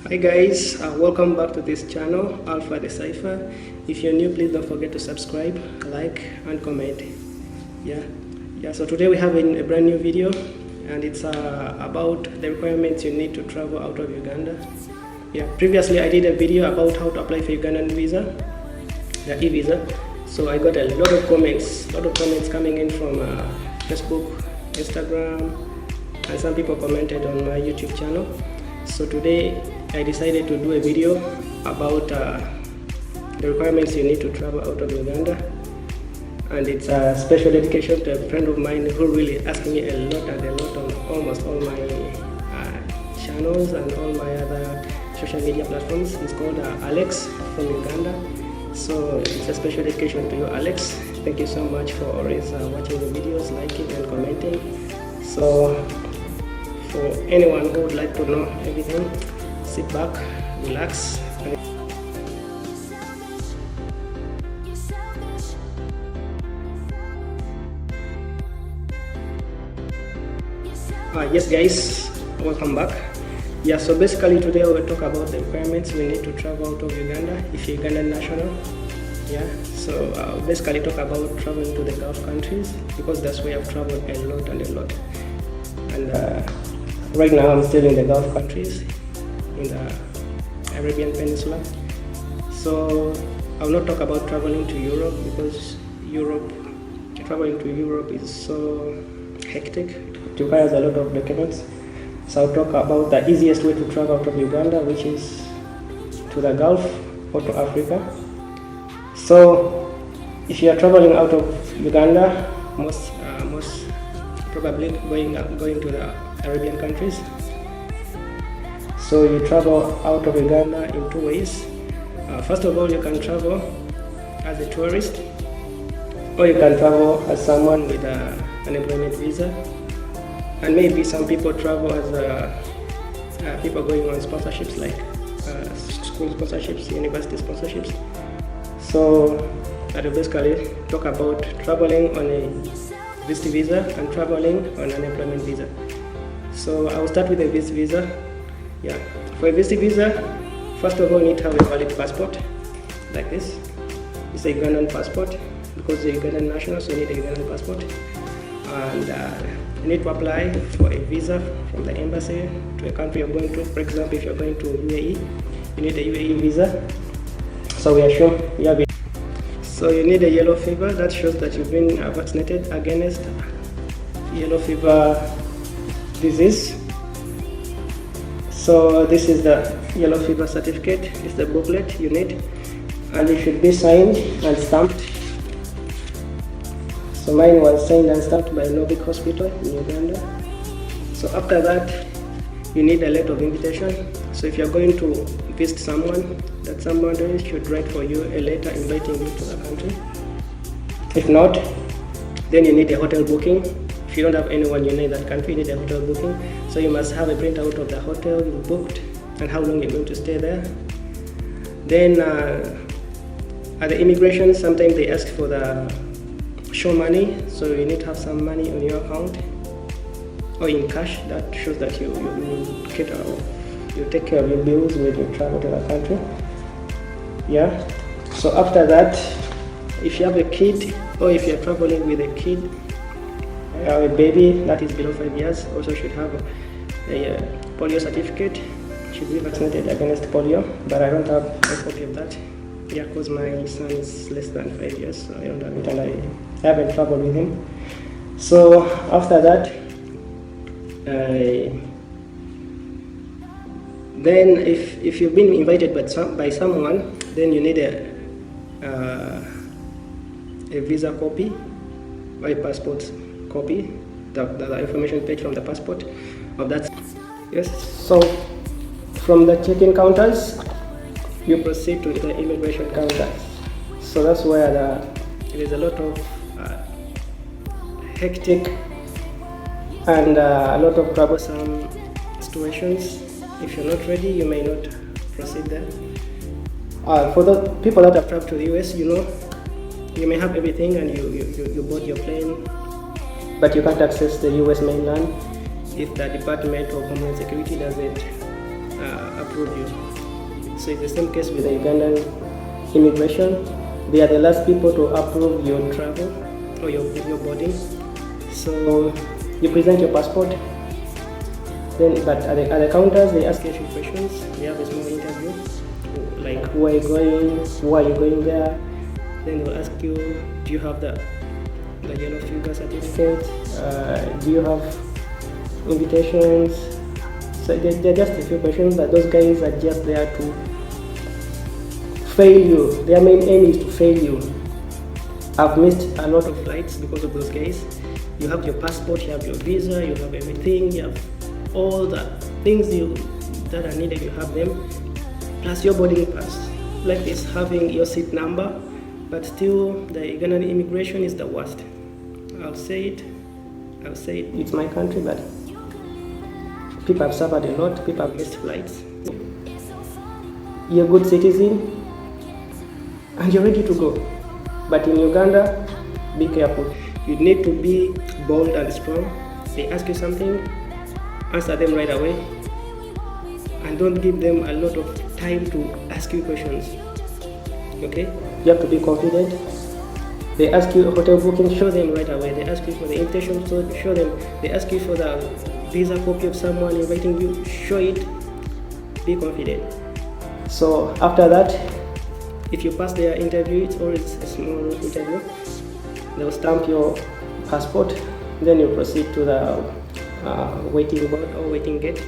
Hi guys, welcome back to this channel, Alpha the Cipher. If you're new, please don't forget to subscribe, like and comment. So today we have a brand new video, and it's about the requirements you need to travel out of Uganda. Previously I did a video about how to apply for Ugandan visa, the e-visa. So I got a lot of comments coming in from Facebook, Instagram, and some people commented on my YouTube channel. So today I decided to do a video about the requirements you need to travel out of Uganda, and it's a special dedication to a friend of mine who really asked me a lot on almost all my channels and all my other social media platforms. He's called Alex from Uganda. So it's a special dedication to you, Alex. Thank you so much for always watching the videos, liking and commenting. So for anyone who would like to know everything, sit back, relax. Yes guys, welcome back. So basically today we'll talk about the requirements we need to travel out of Uganda if you're Ugandan national. So basically talk about traveling to the Gulf countries, because that's where I've traveled a lot. And right now I'm still in the Gulf countries, in the Arabian Peninsula. So I will not talk about traveling to Europe, because traveling to Europe is so hectic. It requires a lot of documents. So I'll talk about the easiest way to travel out of Uganda, which is to the Gulf or to Africa. So if you are traveling out of Uganda, most probably going to the Arabian countries. So you travel out of Uganda in two ways. First of all, you can travel as a tourist, or you can travel as someone with an employment visa. And maybe some people travel as people going on sponsorships, like school sponsorships, university sponsorships. So I will basically talk about traveling on a visit visa and traveling on an employment visa. So I will start with a visit visa. For a visit visa, first of all you need to have a valid passport, like this. It's a Ugandan passport, because you're Ugandan national, so you need a Ugandan passport. And you need to apply for a visa from the embassy to a country you're going to. For example, if you're going to UAE, you need a UAE visa. So we assume you have it. So you need a yellow fever that shows that you've been vaccinated against yellow fever disease. So this is the yellow fever certificate. It's the booklet you need, and it should be signed and stamped. So mine was signed and stamped by Novik Hospital in Uganda. So after that, you need a letter of invitation. So if you're going to visit someone, that someone should write for you a letter inviting you to the country. If not, then you need a hotel booking. If you don't have anyone you know in that country, you need a hotel booking. So you must have a printout of the hotel you booked and how long you're going to stay there. Then at the immigration, sometimes they ask for the show money, so you need to have some money on your account or in cash that shows that you take care of your bills when you travel to the country. So after that, if you have a kid, or if you're traveling with a kid, a baby that is below 5 years, also should have a polio certificate, should be vaccinated against polio, but I don't have a copy of that. Because my son is less than 5 years, so I don't have it, and I haven't traveled with him. So after that, then if you've been invited by someone, then you need a visa copy or a passport copy, the information page from the passport of that. So from the check-in counters, you proceed to the immigration counter. So that's where there is a lot of hectic and a lot of troublesome situations. If you're not ready, you may not proceed there. For the people that have traveled to the US, you may have everything and you board your plane, but you can't access the US mainland if the Department of Homeland Security doesn't approve you. So it's the same case with the Ugandan immigration. They are the last people to approve your travel or your boarding. So you present your passport, then but at the counters they ask you a few questions. They have a small interview, like where are you going, why are you going there. Then they'll ask you, do you have the yellow fever certificate, do you have invitations. So they're just a few questions, but those guys are just there to fail you. Their main aim is to fail you. I've missed a lot of flights because of those guys. You have your passport, you have your visa, you have everything, you have all the things that are needed, you have them, plus your boarding pass. Like this, having your seat number, but still the Ugandan immigration is the worst. I'll say it, it's my country, but people have suffered a lot, people have missed flights. You're a good citizen, and you're ready to go. But in Uganda, be careful. You need to be bold and strong. They ask you something, answer them right away, and don't give them a lot of time to ask you questions. Okay? You have to be confident. They ask you a hotel booking, show them right away. They ask you for the invitation, so show them. They ask you for the visa copy of someone inviting you, show it. Be confident. So after that, if you pass their interview, it's always a small interview. They'll stamp your passport, then you proceed to the waiting board or waiting gate.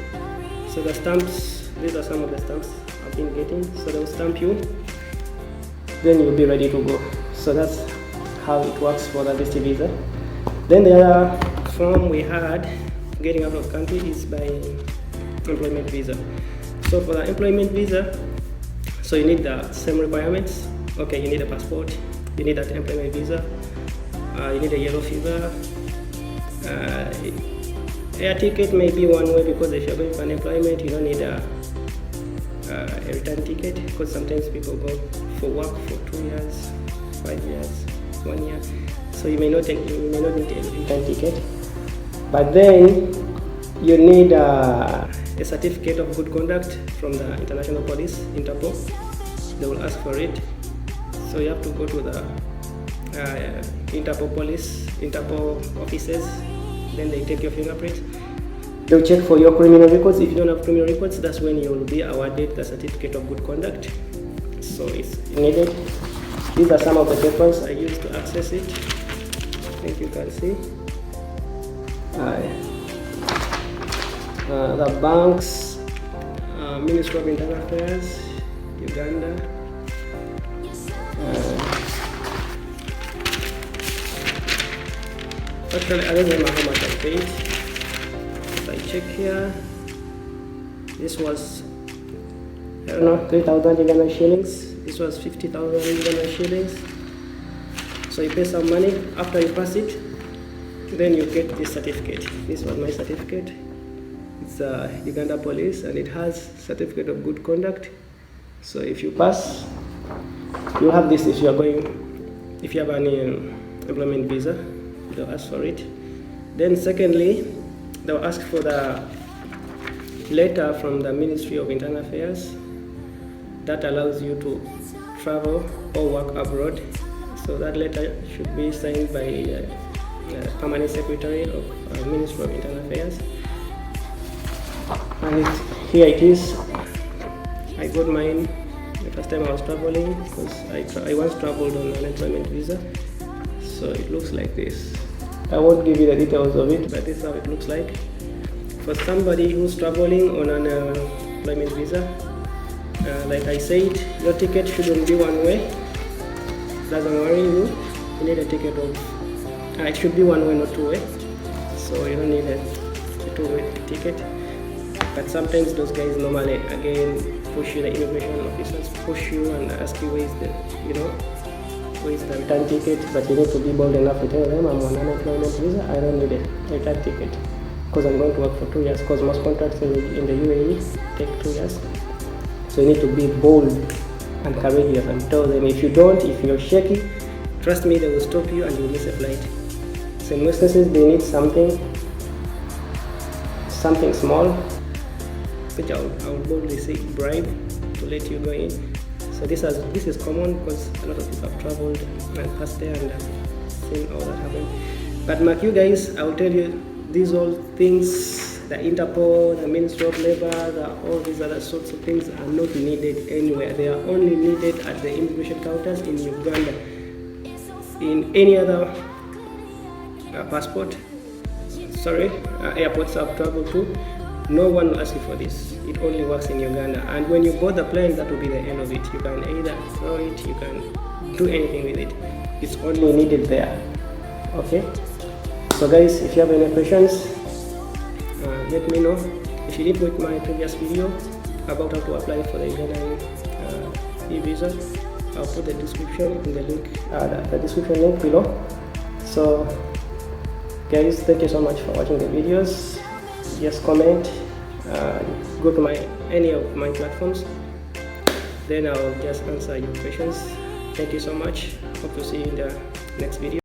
So the stamps, these are some of the stamps I've been getting. So they'll stamp you, then you'll be ready to go. So that's how it works for the visitor visa. Then the other form we had getting out of country is by employment visa. So for the employment visa, so you need the same requirements. Okay, you need a passport, you need that employment visa, you need a yellow fever. Air ticket may be one way, because if you're going for unemployment, you don't need a return ticket, because sometimes people go for work for 2 years, 5 years, 1 year. So you may not need a return ticket. But then you need a certificate of good conduct from the international police, Interpol. They will ask for it. So you have to go to the Interpol offices. Then they take your fingerprint. They'll check for your criminal records. If you don't have criminal records, that's when you will be awarded the certificate of good conduct. So it's needed. These are some of the papers I used to access it. I think you can see. The banks, Ministry of Internal Affairs, Uganda. Actually, I don't remember how much I paid. If I check here, this was, I don't know, 3,000 Ugandan shillings. This was 50,000 Ugandan shillings. So you pay some money. After you pass it, then you get this certificate. This was my certificate. It's Uganda Police, and it has certificate of good conduct. So if you pass, you have this. If you have any employment visa, they'll ask for it. Then secondly, they'll ask for the letter from the Ministry of Internal Affairs that allows you to travel or work abroad. So that letter should be signed by Permanent Secretary of Ministry of Internal Affairs. And here it is. I got mine the first time I was traveling, because I once traveled on an employment visa. So it looks like this. I won't give you the details of it, but this is how it looks like. For somebody who's traveling on an employment visa, like I said, your ticket shouldn't be one way. Doesn't worry you. You need a ticket of, it should be one way, not two way. So you don't need a two-way ticket. But sometimes those guys normally again push you, the immigration officers push you and ask you where is the return ticket. But you need to be bold enough to tell them, I'm on an unemployment visa, I don't need a return ticket, because I'm going to work for 2 years, because most contracts in the UAE take 2 years. So you need to be bold and courageous and tell them. If you don't, if you're shaky, trust me, they will stop you and you'll miss a flight. So in most cases, they need something small. which I would boldly say bribe to let you go in. So this is common because a lot of people have traveled and passed there and seen all that happen. But mark you guys, I will tell you, these all things, the Interpol, the Ministry of Labor, all these other sorts of things are not needed anywhere. They are only needed at the immigration counters in Uganda. In any other airports I've traveled to, no one will ask you for this. It only works in Uganda. And when you board the plane, that will be the end of it. You can either throw it, you can do anything with it. It's only needed there. Okay? So guys, if you have any questions, let me know. If you did watch my previous video about how to apply for the Ugandan e-visa, I'll put the description in the link, the description link below. So guys, thank you so much for watching the videos. Just comment, go to any of my platforms, then I'll just answer your questions. Thank you so much. Hope to see you in the next video.